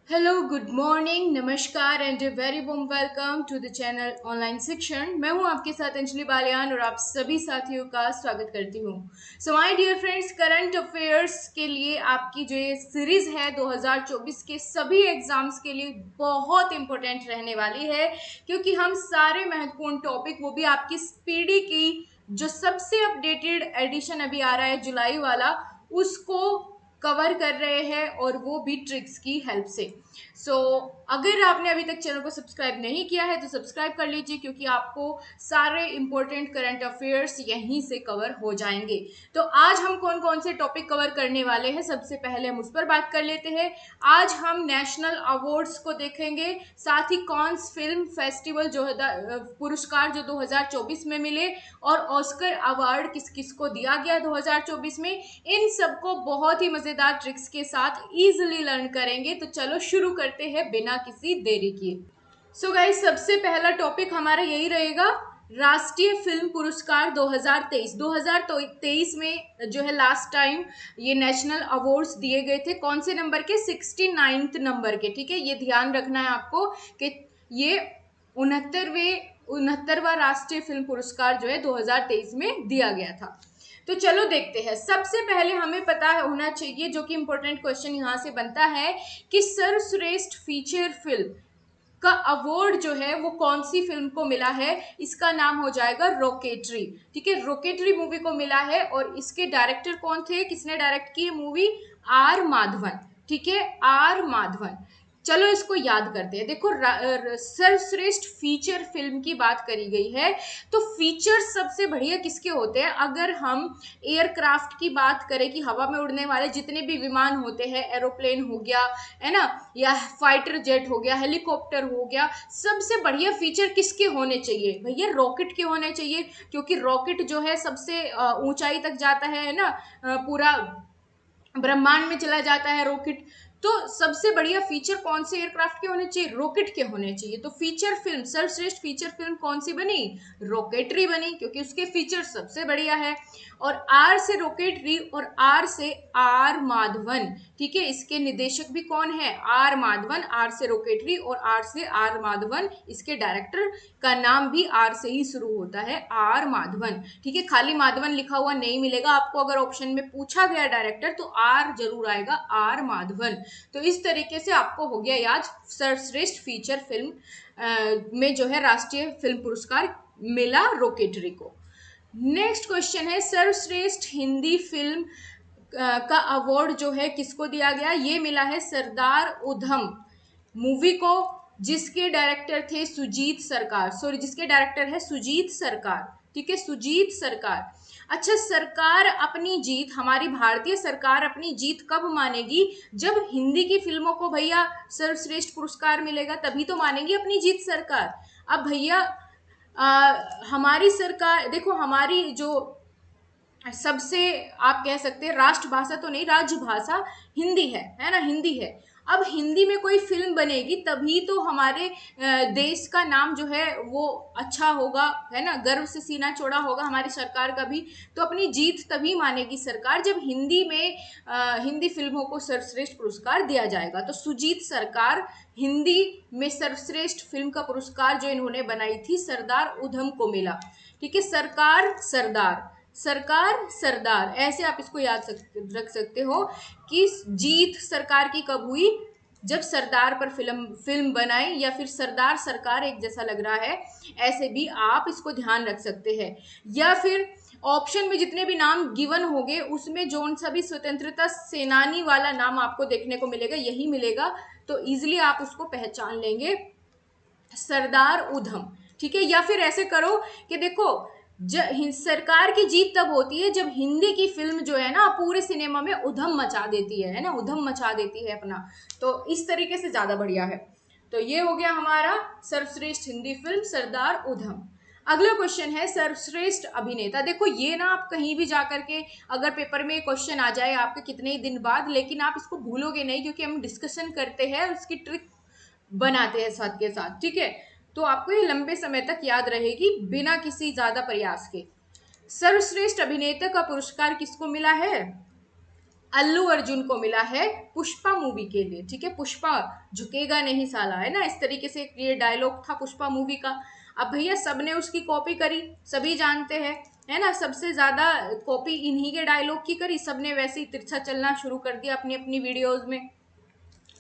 Hello, good morning, नमस्कार and a very warm welcome to the channel online Shikshan. मैं हूं आपके साथ अंजलि बालियान और आप सभी साथियों का स्वागत करती हूं। So my dear friends, current affairs के लिए आपकी जो ये सीरीज है 2024 के सभी एग्जाम्स के लिए बहुत इंपॉर्टेंट रहने वाली है, क्योंकि हम सारे महत्वपूर्ण टॉपिक, वो भी आपकी स्पीडी की जो सबसे अपडेटेड एडिशन अभी आ रहा है जुलाई वाला, उसको कवर कर रहे हैं और वो भी ट्रिक्स की हेल्प से। अगर आपने अभी तक चैनल को सब्सक्राइब नहीं किया है तो सब्सक्राइब कर लीजिए, क्योंकि आपको सारे इंपॉर्टेंट करंट अफेयर्स यहीं से कवर हो जाएंगे। तो आज हम कौन कौन से टॉपिक कवर करने वाले हैं, सबसे पहले हम उस पर बात कर लेते हैं। आज हम नेशनल अवार्ड्स को देखेंगे, साथ ही कॉन्स फिल्म फेस्टिवल जो पुरस्कार जो 2024 में मिले और ऑस्कर अवार्ड किस किस को दिया गया 2024 में, इन सबको बहुत ही मजेदार ट्रिक्स के साथ इजीली लर्न करेंगे। तो चलो शुरू करते हैं बिना किसी देरी किए। सो गाइस, सबसे पहला टॉपिक हमारा यही रहेगा, राष्ट्रीय फिल्म पुरस्कार 2023। 2023 में जो है लास्ट टाइम ये नेशनल अवार्ड्स दिए गए थे, कौन से नंबर के? 69th नंबर के। ठीक है, ये ध्यान रखना है आपको कि ये 69वां राष्ट्रीय फिल्म पुरस्कार जो है 2023 में दिया गया था। तो चलो देखते हैं। सबसे पहले हमें पता होना चाहिए, जो कि इंपॉर्टेंट क्वेश्चन यहाँ से बनता है, कि सर्वश्रेष्ठ फीचर फिल्म का अवार्ड जो है वो कौन सी फिल्म को मिला है। इसका नाम हो जाएगा रॉकेटरी। ठीक है, रॉकेटरी मूवी को मिला है और इसके डायरेक्टर कौन थे, किसने डायरेक्ट की मूवी? आर माधवन। ठीक है, आर माधवन। चलो इसको याद करते हैं। देखो, सर्वश्रेष्ठ फीचर फिल्म की बात करी गई है, तो फीचर सबसे बढ़िया किसके होते हैं? अगर हम एयरक्राफ्ट की बात करें कि हवा में उड़ने वाले जितने भी विमान होते हैं, एरोप्लेन हो गया, है ना, या फाइटर जेट हो गया, हेलीकॉप्टर हो गया, सबसे बढ़िया फीचर किसके होने चाहिए भैया? रॉकेट के होने चाहिए, क्योंकि रॉकेट जो है सबसे ऊंचाई तक जाता है ना, पूरा ब्रह्मांड में चला जाता है रॉकेट। तो सबसे बढ़िया फीचर कौन से एयरक्राफ्ट के होने चाहिए? रॉकेट के होने चाहिए। तो फीचर फिल्म, सर्वश्रेष्ठ फीचर फिल्म कौन सी बनी? रॉकेटरी बनी, क्योंकि उसके फीचर सबसे बढ़िया है। और आर से रॉकेटरी और आर से आर माधवन। ठीक है, इसके निदेशक भी कौन है? आर माधवन। आर से रॉकेटरी और आर से आर माधवन। इसके डायरेक्टर का नाम भी आर से ही शुरू होता है, आर माधवन। ठीक है, खाली माधवन लिखा हुआ नहीं मिलेगा आपको। अगर ऑप्शन में पूछा गया डायरेक्टर तो आर जरूर आएगा, आर माधवन। तो इस तरीके से आपको हो गया याद, सर्वश्रेष्ठ फीचर फिल्म में जो है राष्ट्रीय फिल्म पुरस्कार मिला रॉकेटरी को। नेक्स्ट क्वेश्चन है, सर्वश्रेष्ठ हिंदी फिल्म का अवार्ड जो है किसको दिया गया? ये मिला है सरदार उधम मूवी को, जिसके डायरेक्टर थे सुजीत सरकार। सॉरी, जिसके डायरेक्टर है सुजीत सरकार। ठीक है, सुजीत सरकार। अच्छा, सरकार अपनी जीत, हमारी भारतीय सरकार अपनी जीत कब मानेगी? जब हिंदी की फिल्मों को भैया सर्वश्रेष्ठ पुरस्कार मिलेगा, तभी तो मानेगी अपनी जीत सरकार। अब भैया हमारी सरकार देखो, हमारी जो सबसे आप कह सकते हैं राष्ट्रभाषा तो नहीं, राजभाषा हिंदी है ना, हिंदी है। अब हिंदी में कोई फिल्म बनेगी तभी तो हमारे देश का नाम जो है वो अच्छा होगा, है ना, गर्व से सीना चौड़ा होगा हमारी सरकार का भी। तो अपनी जीत तभी मानेगी सरकार जब हिंदी में हिंदी फिल्मों को सर्वश्रेष्ठ पुरस्कार दिया जाएगा। तो सुजीत सरकार हिंदी में सर्वश्रेष्ठ फिल्म का पुरस्कार जो इन्होंने बनाई थी सरदार उधम को मिला। ठीक है, सरकार सरदार, सरकार सरदार, ऐसे आप इसको याद रख सकते हो कि जीत सरकार की कब हुई? जब सरदार पर फिल्म बनाई, या फिर सरदार सरकार एक जैसा लग रहा है, ऐसे भी आप इसको ध्यान रख सकते हैं। या फिर ऑप्शन में जितने भी नाम गिवन होंगे उसमें जो सा भी स्वतंत्रता सेनानी वाला नाम आपको देखने को मिलेगा, यही मिलेगा, तो इजिली आप उसको पहचान लेंगे, सरदार उधम। ठीक है, या फिर ऐसे करो कि देखो, सरकार की जीत तब होती है जब हिंदी की फिल्म जो है ना पूरे सिनेमा में उधम मचा देती है ना, उधम मचा देती है अपना। तो इस तरीके से ज्यादा बढ़िया है। तो ये हो गया हमारा सर्वश्रेष्ठ हिंदी फिल्म सरदार उधम। अगला क्वेश्चन है सर्वश्रेष्ठ अभिनेता। देखो, ये ना आप कहीं भी जाकर के अगर पेपर में क्वेश्चन आ जाए आपके कितने ही दिन बाद, लेकिन आप इसको भूलोगे नहीं, क्योंकि हम डिस्कशन करते हैं, उसकी ट्रिक बनाते हैं साथ के साथ। ठीक है, तो आपको ये लंबे समय तक याद रहेगी बिना किसी ज्यादा प्रयास के। सर्वश्रेष्ठ अभिनेता का पुरस्कार किसको मिला है? अल्लू अर्जुन को मिला है पुष्पा मूवी के लिए, ठीक है। पुष्पा झुकेगा नहीं साला, है ना, इस तरीके से ये डायलॉग था पुष्पा मूवी का। अब भैया सबने उसकी कॉपी करी, सभी जानते हैं, है ना, सबसे ज्यादा कॉपी इन्हीं के डायलॉग की करी, सबने वैसे ही तिरछा चलना शुरू कर दिया अपनी अपनी वीडियोज में।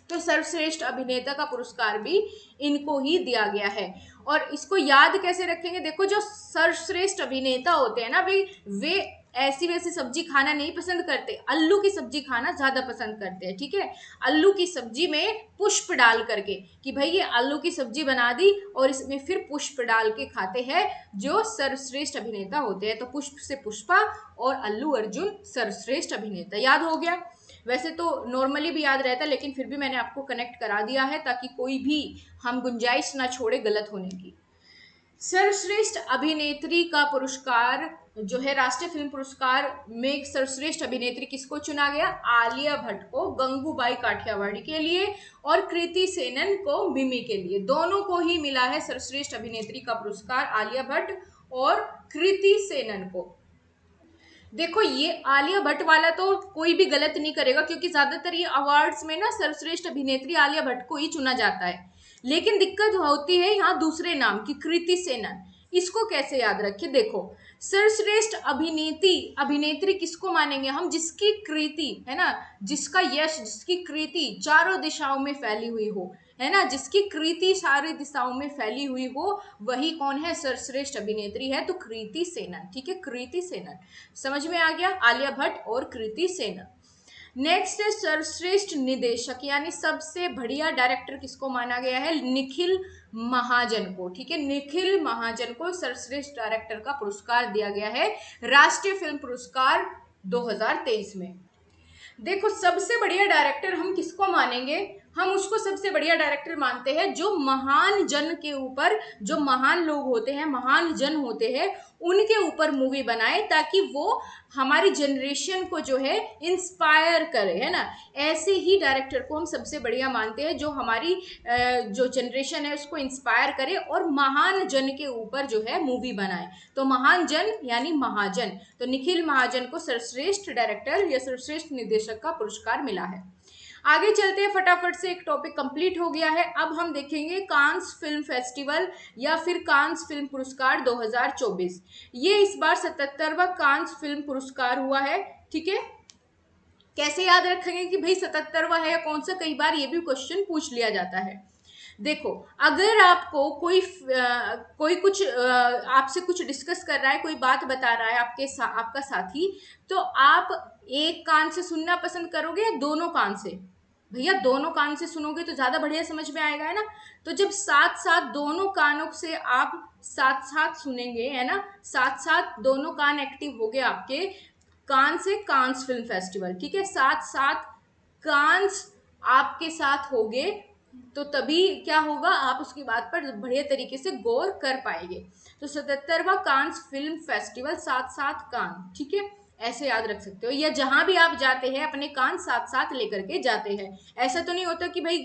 तो सर्वश्रेष्ठ अभिनेता का पुरस्कार भी इनको ही दिया गया है। और इसको याद कैसे रखेंगे, देखो जो सर्वश्रेष्ठ अभिनेता होते हैं ना भाई, वे ऐसी वैसी सब्जी खाना नहीं पसंद करते, अल्लू की सब्जी खाना ज्यादा पसंद करते हैं, ठीक है। अल्लू की सब्जी में पुष्प डाल करके, कि भाई ये आलू की सब्जी बना दी और इसमें फिर पुष्प डाल के खाते हैं जो सर्वश्रेष्ठ अभिनेता होते हैं। तो पुष्प से पुष्पा और अल्लू अर्जुन सर्वश्रेष्ठ अभिनेता, याद हो गया। वैसे तो नॉर्मली भी याद रहता है, लेकिन फिर भी मैंने आपको कनेक्ट करा दिया है ताकि कोई भी हम गुंजाइश ना छोड़े गलत होने की। सर्वश्रेष्ठ अभिनेत्री का पुरस्कार जो है, राष्ट्रीय फिल्म पुरस्कार में सर्वश्रेष्ठ अभिनेत्री किसको चुना गया? आलिया भट्ट को गंगूबाई काठियावाड़ी के लिए और कृति सेनन को मिमी के लिए, दोनों को ही मिला है सर्वश्रेष्ठ अभिनेत्री का पुरस्कार, आलिया भट्ट और कृति सेनन को। देखो ये आलिया भट्ट वाला तो कोई भी गलत नहीं करेगा, क्योंकि ज्यादातर ये अवार्ड्स में ना सर्वश्रेष्ठ अभिनेत्री आलिया भट्ट को ही चुना जाता है। लेकिन दिक्कत होती है यहाँ दूसरे नाम की, कृति सेनन। इसको कैसे याद रखें, देखो सर्वश्रेष्ठ अभिनेत्री किसको मानेंगे हम? जिसकी कृति, है ना, जिसका यश, जिसकी कृति चारों दिशाओं में फैली हुई हो, है ना, जिसकी कृति सारी दिशाओं में फैली हुई हो, वही कौन है? सर्वश्रेष्ठ अभिनेत्री है। तो कृति सेनन, ठीक है, कृति सेनन, समझ में आ गया, आलिया भट्ट और कृति सेनन। नेक्स्ट है सर्वश्रेष्ठ निदेशक, यानी सबसे बढ़िया डायरेक्टर किसको माना गया है? निखिल महाजन को, ठीक है, निखिल महाजन को सर्वश्रेष्ठ डायरेक्टर का पुरस्कार दिया गया है राष्ट्रीय फिल्म पुरस्कार 2023 में। देखो सबसे बढ़िया डायरेक्टर हम किसको मानेंगे? हम उसको सबसे बढ़िया डायरेक्टर मानते हैं जो महान जन के ऊपर, जो महान लोग होते हैं, महान जन होते हैं, उनके ऊपर मूवी बनाए, ताकि वो हमारी जनरेशन को जो है इंस्पायर करे, है ना। ऐसे ही डायरेक्टर को हम सबसे बढ़िया मानते हैं जो हमारी जो जनरेशन है उसको इंस्पायर करे और महान जन के ऊपर जो है मूवी बनाए। तो महान जन यानी महाजन, तो निखिल महाजन को सर्वश्रेष्ठ डायरेक्टर या सर्वश्रेष्ठ निर्देशक का पुरस्कार मिला है। आगे चलते हैं फटाफट से, एक टॉपिक कंप्लीट हो गया है। अब हम देखेंगे कांस फिल्म फेस्टिवल या फिर कांस फिल्म पुरस्कार 2024। ये इस बार 77वां कांस फिल्म पुरस्कार हुआ है, ठीक है। कैसे याद रखेंगे कि भाई 77वां है या कौन सा, कई बार ये भी क्वेश्चन पूछ लिया जाता है। देखो अगर आपको कोई कुछ आपसे कुछ डिस्कस कर रहा है, कोई बात बता रहा है आपका साथी, तो आप एक कान से सुनना पसंद करोगे या दोनों कान से? भैया दोनों कान से सुनोगे तो ज्यादा बढ़िया समझ में आएगा, है ना। तो जब साथ साथ दोनों कानों से आप साथ साथ सुनेंगे, है ना, साथ साथ दोनों कान एक्टिव हो गए आपके, कान से कांस फिल्म फेस्टिवल, ठीक है, साथ साथ कांस आपके साथ हो गए, तो तभी क्या होगा, आप उसकी बात पर बढ़िया तरीके से गौर कर पाएंगे। तो 77वां कांस फिल्म फेस्टिवल, साथ साथ कान, ठीक है, ऐसे याद रख सकते हो। या जहां भी आप जाते हैं अपने कान साथ साथ लेकर के जाते हैं। ऐसा तो नहीं होता कि भाई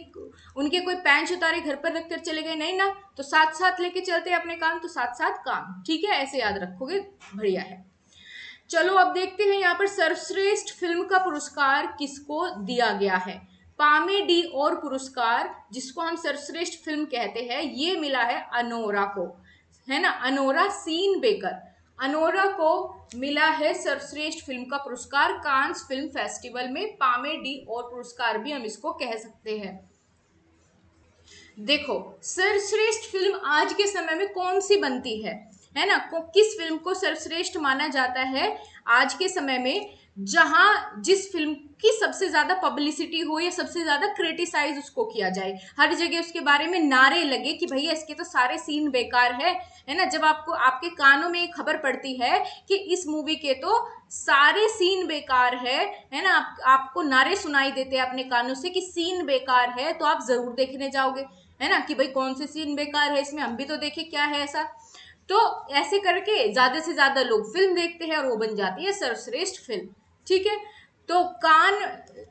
उनके कोई पैंच उतारे घर पर रखकर चले गए, नहीं ना, तो साथ साथ लेके चलते हैं अपने कान, तो साथ साथ कान, ठीक है, ऐसे याद रखोगे, बढ़िया है। चलो अब देखते हैं यहाँ पर सर्वश्रेष्ठ फिल्म का पुरस्कार किसको दिया गया है। पामे डी और पुरस्कार, जिसको हम सर्वश्रेष्ठ फिल्म कहते हैं, ये मिला है अनोरा को, है ना, अनोरा सीन बेकर, अनोरा को मिला है सर्वश्रेष्ठ फिल्म का पुरस्कार कांस फिल्म फेस्टिवल में। पामे डी और पुरस्कार भी हम इसको कह सकते हैं। देखो सर्वश्रेष्ठ फिल्म आज के समय में कौन सी बनती है ना, किस फिल्म को सर्वश्रेष्ठ माना जाता है आज के समय में? जहां जिस फिल्म की सबसे ज्यादा पब्लिसिटी हो या सबसे ज्यादा क्रिटिसाइज उसको किया जाए, हर जगह उसके बारे में नारे लगे कि भैया इसके तो सारे सीन बेकार है ना। जब आपको आपके कानों में एक खबर पड़ती है कि इस मूवी के तो सारे सीन बेकार है ना, आपको नारे सुनाई देते हैं अपने कानों से कि सीन बेकार है, तो आप जरूर देखने जाओगे, है ना, कि भाई कौन से सीन बेकार है इसमें, हम भी तो देखें क्या है ऐसा। तो ऐसे करके ज्यादा से ज्यादा लोग फिल्म देखते हैं और वो बन जाती है सर्वश्रेष्ठ फिल्म, ठीक है। तो कान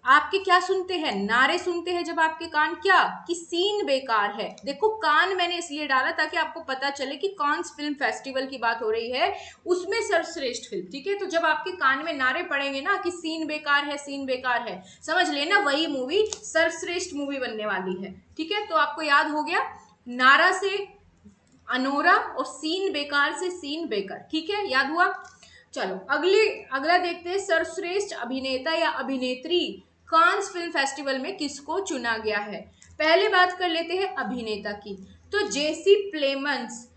आपके क्या सुनते हैं, नारे सुनते हैं जब आपके कान क्या, कि सीन बेकार है। देखो कान मैंने इसलिए डाला ताकि आपको पता चले कि कांस फिल्म फेस्टिवल की बात हो रही है, उसमें सर्वश्रेष्ठ फिल्म, ठीक है। तो जब आपके कान में नारे पड़ेंगे ना कि सीन बेकार है, सीन बेकार है, समझ लेना वही मूवी सर्वश्रेष्ठ मूवी बनने वाली है, ठीक है। तो आपको याद हो गया, नारा से अनोरा और सीन बेकार से सीन बेकार, ठीक है, याद हुआ। चलो अगला देखते हैं, सर्वश्रेष्ठ अभिनेता या अभिनेत्री कांस फिल्म फेस्टिवल में किसको चुना गया है। पहले बात कर लेते हैं अभिनेता की, तो जेसी प्लेमंस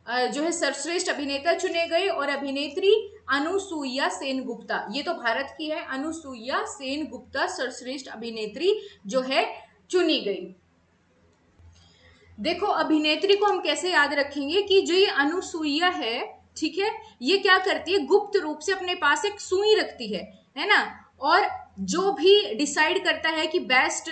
जो है सर्वश्रेष्ठ अभिनेता चुने गए, और अभिनेत्री अनुसुईया सेन गुप्ता, ये तो भारत की है, अनुसुईया सेन गुप्ता सर्वश्रेष्ठ अभिनेत्री जो है चुनी गई। देखो अभिनेत्री को हम कैसे याद रखेंगे कि जो ये अनुसुईया है, ठीक है, ये क्या करती है, गुप्त रूप से अपने पास एक सुई रखती है ना, और जो भी डिसाइड करता है कि बेस्ट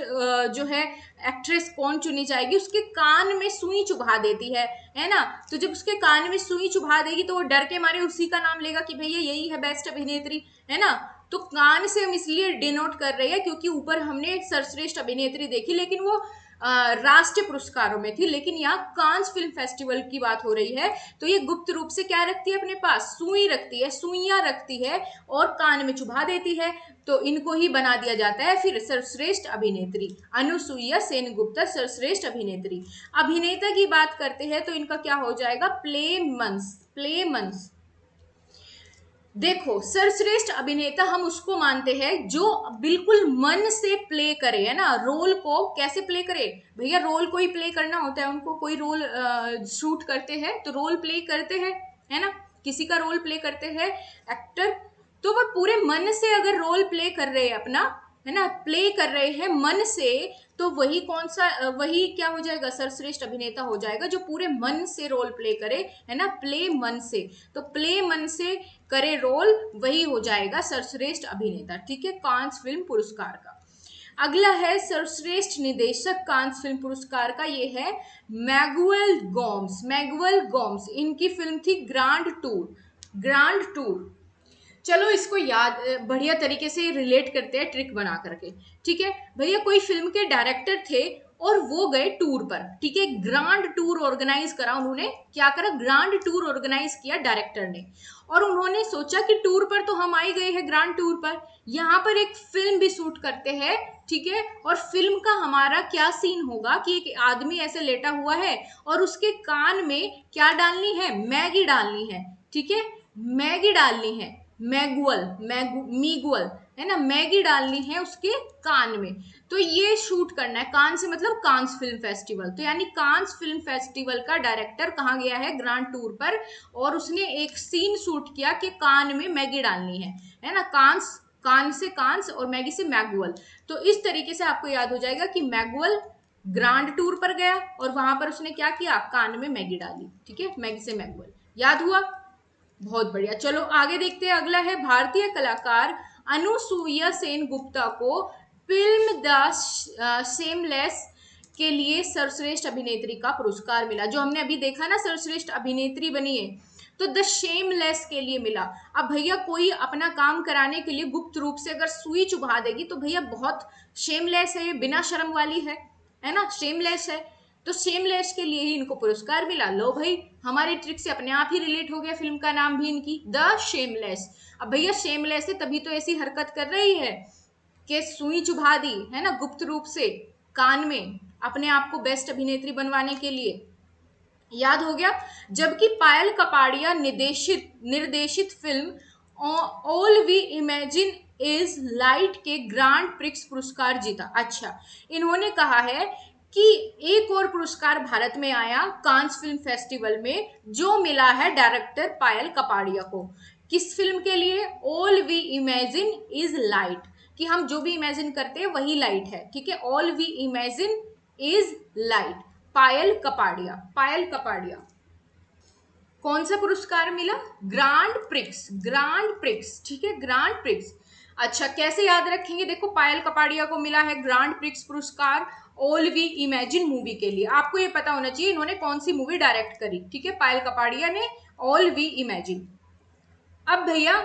जो है एक्ट्रेस कौन चुनी जाएगी, उसके कान में सुई चुभा देती है ना। तो जब उसके कान में सुई चुभा देगी तो वो डर के मारे उसी का नाम लेगा कि भैया यही है बेस्ट अभिनेत्री, है ना। तो कान से हम इसलिए डिनोट कर रहे हैं क्योंकि ऊपर हमने सर्वश्रेष्ठ अभिनेत्री देखी, लेकिन वो राष्ट्रीय पुरस्कारों में थी, लेकिन यहाँ कांस फिल्म फेस्टिवल की बात हो रही है। तो ये गुप्त रूप से क्या रखती है, अपने पास सुई रखती है, सुइयां रखती है और कान में चुभा देती है, तो इनको ही बना दिया जाता है फिर सर्वश्रेष्ठ अभिनेत्री। अनुसुईया सेन गुप्ता सर्वश्रेष्ठ अभिनेत्री। अभिनेता की बात करते हैं तो इनका क्या हो जाएगा, प्लेमंस, प्लेमंस। देखो सर्वश्रेष्ठ अभिनेता हम उसको मानते हैं जो बिल्कुल मन से प्ले करे, है ना, रोल को कैसे प्ले करे, भैया रोल को ही प्ले करना होता है, उनको कोई रोल शूट करते हैं तो रोल प्ले करते हैं, है ना, किसी का रोल प्ले करते हैं एक्टर, तो वह पूरे मन से अगर रोल प्ले कर रहे हैं अपना, है ना, प्ले कर रहे हैं मन से, तो वही कौन सा, वही क्या हो जाएगा, सर्वश्रेष्ठ अभिनेता हो जाएगा जो पूरे मन से रोल प्ले करे, है ना, प्ले मन से। तो प्ले मन से करे रोल, वही हो जाएगा सर्वश्रेष्ठ अभिनेता, ठीक है, कांस फिल्म पुरस्कार का। अगला है सर्वश्रेष्ठ निदेशक कांस फिल्म पुरस्कार का, ये है मैगुएल गोम्स, मैगुएल गोम्स, इनकी फिल्म थी ग्रांड टूर, ग्रांड टूर। चलो इसको याद बढ़िया तरीके से रिलेट करते हैं ट्रिक बना करके, ठीक है भैया, कोई फिल्म के डायरेक्टर थे और वो गए टूर पर, ठीक है, ग्रांड टूर ऑर्गेनाइज करा उन्होंने, क्या करा, ग्रांड टूर ऑर्गेनाइज किया डायरेक्टर ने, और उन्होंने सोचा कि टूर पर तो हम आई गए हैं, ग्रांड टूर पर, यहाँ पर एक फिल्म भी शूट करते हैं, ठीक है, और फिल्म का हमारा क्या सीन होगा कि एक आदमी ऐसे लेटा हुआ है और उसके कान में क्या डालनी है, मैगी डालनी है, ठीक है, मैगी डालनी है, मैगुअल, मीगुअल, है ना, मैगी डालनी है उसके कान में, तो ये शूट करना है, कान से मतलब कांस फिल्म फेस्टिवल, तो यानी कांस फिल्म फेस्टिवल का डायरेक्टर कहाँ गया है, ग्रांड टूर पर, और उसने एक सीन शूट किया कि कान में मैगी डालनी है ना, कांस, कान से कांस और मैगी से मैगुअल। तो इस तरीके से आपको याद हो जाएगा कि मैगुअल ग्रांड टूर पर गया और वहां पर उसने क्या किया, कान में मैगी डाली, ठीक है, मैगी से मैगुअल, याद हुआ, बहुत बढ़िया। चलो आगे देखते हैं, अगला है भारतीय कलाकार अनुसुईया सेन गुप्ता को फिल्म द शेमलेस के लिए सर्वश्रेष्ठ अभिनेत्री का पुरस्कार मिला, जो हमने अभी देखा ना सर्वश्रेष्ठ अभिनेत्री बनी है, तो द शेमलेस के लिए मिला। अब भैया कोई अपना काम कराने के लिए गुप्त रूप से अगर सुई चुभा देगी तो भैया बहुत शेमलेस है, ये बिना शर्म वाली है ना, शेमलेस है, तो शेमलेस के लिए ही इनको पुरस्कार मिला। लो भाई हमारी ट्रिक से अपने आप ही रिलेट हो गया, फिल्म का नाम भी इनकी द शेमलेस। अब भैया शेमलेस है तभी तो ऐसी हरकत कर रही है कि सुई चुभा दी, है ना, गुप्त रूप से कान में, अपने आप को बेस्ट अभिनेत्री बनवाने के लिए, याद हो गया। जबकि पायल कपाड़िया निर्देशित film all we imagine is light के ग्रांड प्रिक्स पुरस्कार जीता। अच्छा, इन्होंने कहा है कि एक और पुरस्कार भारत में आया कांस फिल्म फेस्टिवल में, जो मिला है डायरेक्टर पायल कपाड़िया को, किस फिल्म के लिए, all we imagine is light, कि हम जो भी इमेजिन करते हैं वही लाइट है, ठीक है, all we imagine is light, Payal Kapadia, Payal Kapadia. कौन सा पुरस्कार मिला, ग्रांड प्रिक्स, ग्रांड प्रिक्स, ठीक है, ग्रांड प्रिक्स। अच्छा कैसे याद रखेंगे, देखो पायल कपाड़िया को मिला है ग्रांड प्रिक्स पुरस्कार ऑल वी इमेजिन मूवी के लिए, आपको ये पता होना चाहिए इन्होंने कौन सी मूवी डायरेक्ट करी, ठीक है, पायल कपाड़िया ने ऑल वी इमेजिन। अब भैया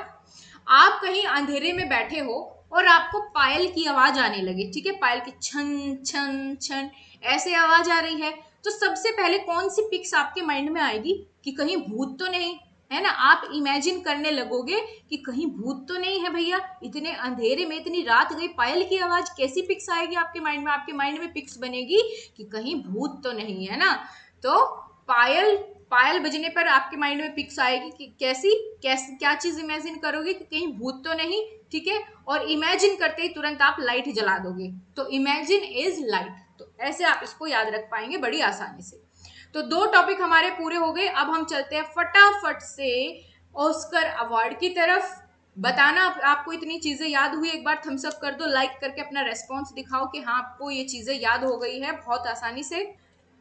आप कहीं अंधेरे में बैठे हो और आपको पायल की आवाज आने लगे, ठीक है, पायल की छन छन छन ऐसे आवाज आ रही है, तो सबसे पहले कौन सी पिक्स आपके माइंड में आएगी कि कहीं भूत तो नहीं है ना। आप इमेजिन करने लगोगे कि कहीं भूत तो नहीं है भैया, इतने अंधेरे में इतनी रात गई, पायल की आवाज, कैसी पिक्स आएगी आपके माइंड में, आपके माइंड में पिक्स बनेगी कि कहीं भूत तो नहीं है ना। तो पायल पायल बजने पर आपके माइंड में पिक्स आएगी कि कैसी कैसी क्या चीज इमेजिन करोगे कि कहीं भूत तो नहीं, ठीक है, और इमेजिन करते ही तुरंत आप लाइट जला दोगे, तो इमेजिन इज लाइट। तो ऐसे आप इसको याद रख पाएंगे बड़ी आसानी से। तो 2 टॉपिक हमारे पूरे हो गए। अब हम चलते हैं फटाफट से ऑस्कर अवार्ड की तरफ। बताना आपको इतनी चीजें याद हुई, एक बार थम्स अप कर दो, लाइक करके अपना रेस्पॉन्स दिखाओ कि हाँ आपको ये चीजें याद हो गई है बहुत आसानी से।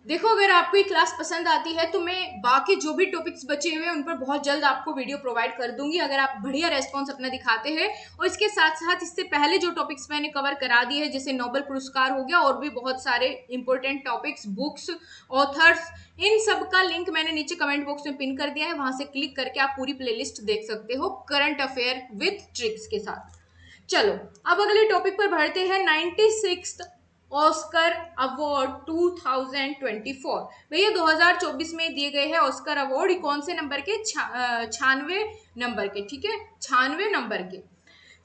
देखो, अगर आपको ये क्लास पसंद आती है तो मैं बाकी जो भी टॉपिक्स बचे हुए हैं उन पर बहुत जल्द आपको वीडियो प्रोवाइड कर दूंगी, अगर आप बढ़िया रेस्पॉन्स अपना दिखाते हैं। और इसके साथ साथ इससे पहले जो टॉपिक्स मैंने कवर करा दिए हैं, जैसे नोबेल पुरस्कार हो गया और भी बहुत सारे इंपॉर्टेंट टॉपिक्स, बुक्स, ऑथर्स, इन सब का लिंक मैंने नीचे कमेंट बॉक्स में पिन कर दिया है, वहां से क्लिक करके आप पूरी प्लेलिस्ट देख सकते हो करंट अफेयर विथ ट्रिक्स के साथ। चलो अब अगले टॉपिक पर बढ़ते हैं। 96th ऑस्कर अवार्ड 2024 भैया 2024 में दिए गए हैं ऑस्कर अवार्ड, कौन से नंबर के, 96 नंबर के, ठीक है, 96 नंबर के।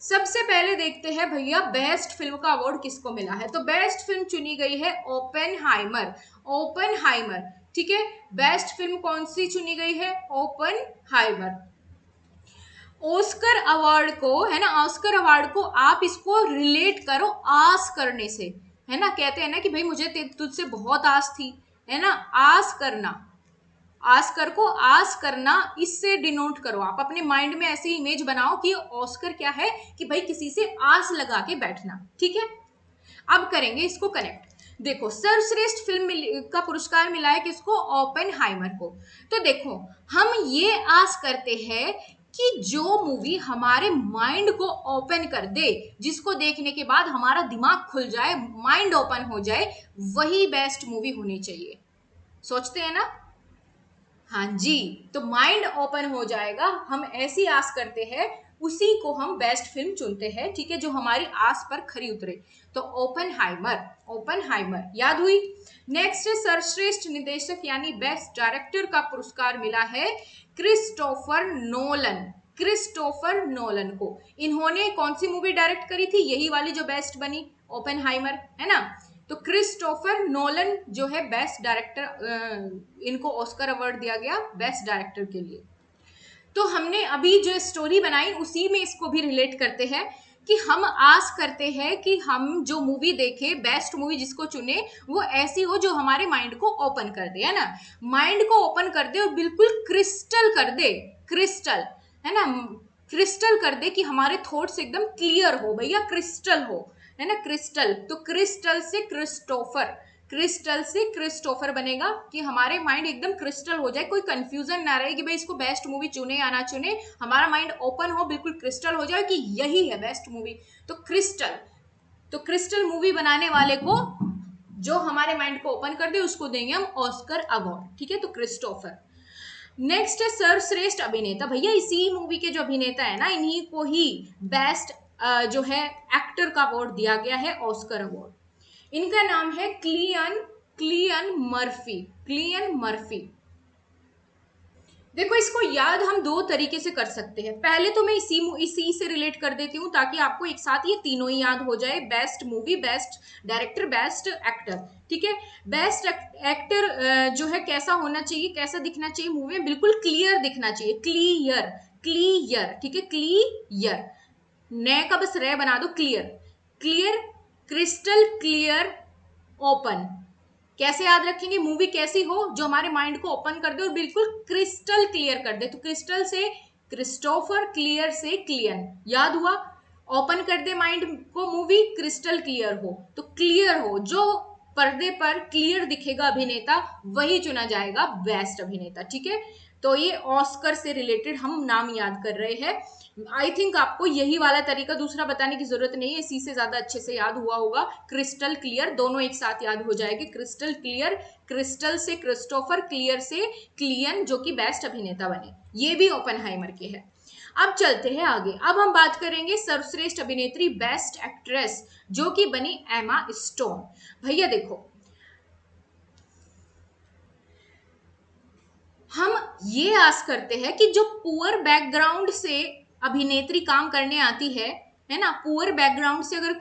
सबसे पहले देखते हैं भैया बेस्ट फिल्म का अवार्ड किसको मिला है। तो बेस्ट फिल्म चुनी गई है ओपेनहाइमर, ओपेनहाइमर, ठीक है, बेस्ट फिल्म कौन सी चुनी गई है, ओपेनहाइमर। ऑस्कर अवार्ड को, है ना, ऑस्कर अवार्ड को आप इसको रिलेट करो आस करने से, है ना, कहते हैं ना कि भाई मुझे तुझसे बहुत आस थी, है ना, आस करना, आस्कर को आस करना, इससे डिनोट करो। आप अपने माइंड में ऐसी इमेज बनाओ कि ऑस्कर क्या है, कि भाई किसी से आस लगा के बैठना, ठीक है। अब करेंगे इसको कनेक्ट। देखो, सर्वश्रेष्ठ फिल्म का पुरस्कार मिला है किसको, ओपेनहाइमर को। तो देखो, हम ये आस करते हैं कि जो मूवी हमारे माइंड को ओपन कर दे, जिसको देखने के बाद हमारा दिमाग खुल जाए, माइंड ओपन हो जाए, वही बेस्ट मूवी होनी चाहिए। सोचते हैं ना, हाँ जी, तो माइंड ओपन हो जाएगा, हम ऐसी आस करते हैं, उसी को हम बेस्ट फिल्म चुनते हैं, ठीक है, जो हमारी आस पर खरी उतरे। तो ओपेनहाइमर, ओपेनहाइमर याद हुई। नेक्स्ट है सर्वश्रेष्ठ निर्देशक यानी बेस्ट डायरेक्टर का पुरस्कार मिला है क्रिस्टोफर नोलन, क्रिस्टोफर नोलन को। इन्होंने कौन सी मूवी डायरेक्ट करी थी, यही वाली जो बेस्ट बनी, ओपेनहाइमर, है ना। तो क्रिस्टोफर नोलन जो है बेस्ट डायरेक्टर, इनको ऑस्कर अवार्ड दिया गया बेस्ट डायरेक्टर के लिए। तो हमने अभी जो स्टोरी बनाई उसी में इसको भी रिलेट करते हैं कि हम आस करते हैं कि हम जो मूवी देखें, बेस्ट मूवी जिसको चुने, वो ऐसी हो जो हमारे माइंड को ओपन कर दे, है ना, माइंड को ओपन कर दे और बिल्कुल क्रिस्टल कर दे, क्रिस्टल, है ना, क्रिस्टल कर दे कि हमारे थॉट्स एकदम क्लियर हो भैया, क्रिस्टल हो, है ना, क्रिस्टल। तो क्रिस्टल से क्रिस्टोफर, क्रिस्टल से क्रिस्टोफर बनेगा कि हमारे माइंड एकदम क्रिस्टल हो जाए, कोई कंफ्यूजन ना रहे कि भाई इसको बेस्ट मूवी चुने या ना चुने, हमारा माइंड ओपन हो, बिल्कुल क्रिस्टल हो जाए कि यही है बेस्ट मूवी। तो क्रिस्टल, तो क्रिस्टल मूवी बनाने वाले को, जो हमारे माइंड को ओपन कर दे, उसको देंगे हम ऑस्कर अवार्ड, ठीक है, तो क्रिस्टोफर। नेक्स्ट है सर्वश्रेष्ठ अभिनेता, भैया इसी मूवी के जो अभिनेता है ना, इन्हीं को ही बेस्ट जो है एक्टर का अवार्ड दिया गया है, ऑस्कर अवार्ड। इनका नाम है क्लियन मर्फी, क्लियन मर्फी। देखो, इसको याद हम 2 तरीके से कर सकते हैं। पहले तो मैं इसी से रिलेट कर देती हूँ ताकि आपको एक साथ ये तीनों ही याद हो जाए, best movie, best director, best actor, ठीक है। बेस्ट एक्टर जो है कैसा होना चाहिए, कैसा दिखना चाहिए मूवी में, बिल्कुल क्लियर दिखना चाहिए, क्लियर, क्लियर, ठीक है, क्लियर, नए का बस रे बना दो, clear, clear, crystal clear, open. कैसे याद रखेंगे, मूवी कैसी हो जो हमारे माइंड को ओपन कर दे और बिल्कुल क्रिस्टल क्लियर कर दे। तो क्रिस्टल से क्रिस्टोफर, क्लियर से क्लियन, याद हुआ, ओपन कर दे माइंड को मूवी, क्रिस्टल क्लियर हो, तो क्लियर हो, जो पर्दे पर क्लियर दिखेगा अभिनेता, वही चुना जाएगा बेस्ट अभिनेता, ठीक है। तो ये ऑस्कर से रिलेटेड हम नाम याद कर रहे हैं। आई थिंक आपको यही वाला तरीका दूसरा बताने की जरूरत नहीं है, इसी से ज्यादा अच्छे से याद हुआ होगा। क्रिस्टल क्लियर, दोनों एक साथ याद हो जाएगी, क्रिस्टल क्लियर, क्रिस्टल से क्रिस्टोफर, क्लियर से क्लियन, जो कि बेस्ट अभिनेता बने, ये भी ओपेनहाइमर के है। अब चलते हैं आगे। अब हम बात करेंगे सर्वश्रेष्ठ अभिनेत्री बेस्ट एक्ट्रेस, जो कि बनी एमा स्टोन। भैया देखो, हम ये आस करते हैं कि जो पुअर बैकग्राउंड से अभिनेत्री काम करने आती है ना, पुअर बैकग्राउंड से अगर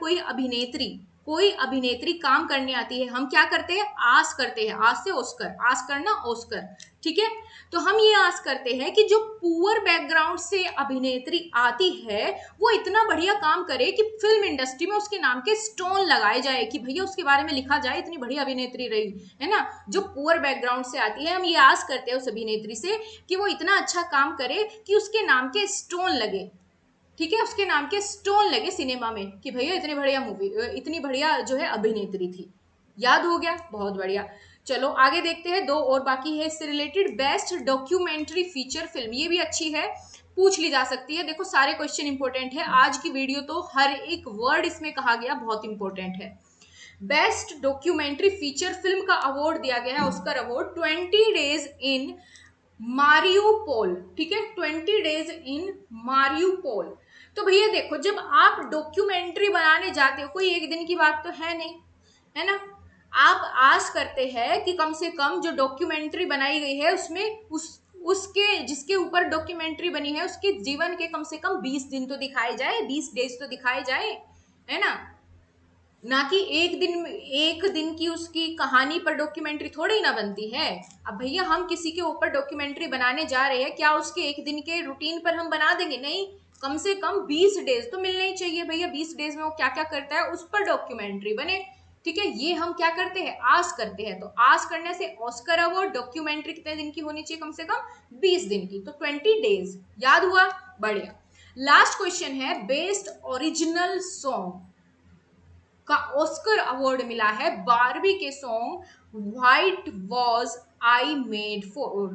कोई अभिनेत्री काम करने आती है, हम क्या करते हैं, आस करते हैं, आस से ऑस्कर, आस करना ऑस्कर, ठीक है। तो हम ये आस करते हैं कि जो पुअर बैकग्राउंड से अभिनेत्री आती है वो इतना बढ़िया काम करे कि फिल्म इंडस्ट्री में उसके नाम के स्टोन लगाए जाए, कि भैया उसके बारे में लिखा जाए इतनी बढ़िया अभिनेत्री रही, है ना। जो पुअर बैकग्राउंड से आती है, हम ये आस करते हैं उस अभिनेत्री से कि वो इतना अच्छा काम करे कि उसके नाम के स्टोन लगे, ठीक है, उसके नाम के स्टोन लगे सिनेमा में, कि भैया इतनी बढ़िया मूवी, इतनी बढ़िया जो है अभिनेत्री थी। याद हो गया, बहुत बढ़िया। चलो आगे देखते हैं, दो और बाकी है इससे related. Best documentary feature film, ये भी अच्छी है, पूछ ली जा सकती है। देखो सारे क्वेश्चन इंपॉर्टेंट है, आज की वीडियो तो हर एक वर्ड इसमें कहा गया बहुत इंपॉर्टेंट है। बेस्ट डॉक्यूमेंट्री फीचर फिल्म का अवार्ड दिया गया है, Oscar award 20 days in Mariupol, ठीक है, 20 डेज इन मारियोपोल। तो भैया देखो, जब आप डॉक्यूमेंट्री बनाने जाते हो, कोई एक दिन की बात तो है नहीं, है ना। आप आस करते हैं कि कम से कम जो डॉक्यूमेंट्री बनाई गई है उसमें उसके जिसके ऊपर डॉक्यूमेंट्री बनी है उसके जीवन के कम से कम 20 दिन तो दिखाए जाए, 20 डेज तो दिखाए जाए, है ना कि एक दिन की उसकी कहानी पर डॉक्यूमेंट्री थोड़ी ना बनती है। अब भैया हम किसी के ऊपर डॉक्यूमेंट्री बनाने जा रहे हैं, क्या उसके एक दिन के रूटीन पर हम बना देंगे? नहीं, कम से कम 20 डेज तो मिलने ही चाहिए भैया। 20 डेज में वो क्या क्या करता है उस पर डॉक्यूमेंट्री बने, ठीक है। ये हम क्या करते हैं, आस करते हैं। तो आस करने से ऑस्कर अवार्ड, डॉक्यूमेंट्री कितने दिन की होनी चाहिए, कम से कम 20 दिन की, तो 20 डेज। याद हुआ, बढ़िया। लास्ट क्वेश्चन है, बेस्ट ओरिजिनल सॉन्ग का ऑस्कर अवार्ड मिला है बारबी के song what was I made for,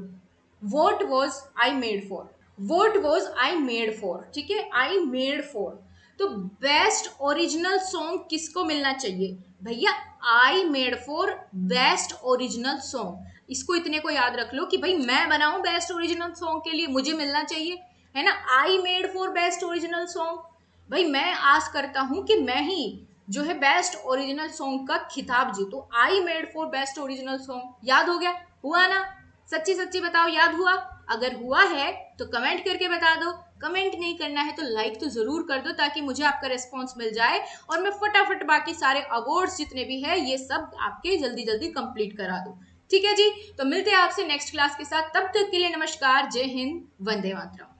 what was I made for, what was I made for, ठीक है, आई मेड फॉर। तो बेस्ट ओरिजिनल सॉन्ग किसको मिलना चाहिए भैया, आई made for best original song. इसको इतने को याद रख लो कि भाई मैं बनाऊं बेस्ट ओरिजिनल सॉन्ग के लिए मुझे मिलना चाहिए, है ना, आई made for best original song. भाई मैं आस करता हूं कि मैं ही जो है बेस्ट ओरिजिनल सॉन्ग का खिताब जीतू, I made for best original song. याद हो गया, हुआ ना, सच्ची सच्ची बताओ, याद हुआ? अगर हुआ है तो कमेंट करके बता दो, कमेंट नहीं करना है तो लाइक तो जरूर कर दो, ताकि मुझे आपका रिस्पॉन्स मिल जाए और मैं फटाफट बाकी सारे अवार्ड्स जितने भी है ये सब आपके जल्दी जल्दी कंप्लीट करा दूं। ठीक है जी, तो मिलते हैं आपसे नेक्स्ट क्लास के साथ, तब तक के लिए नमस्कार, जय हिंद, वंदे मातरम।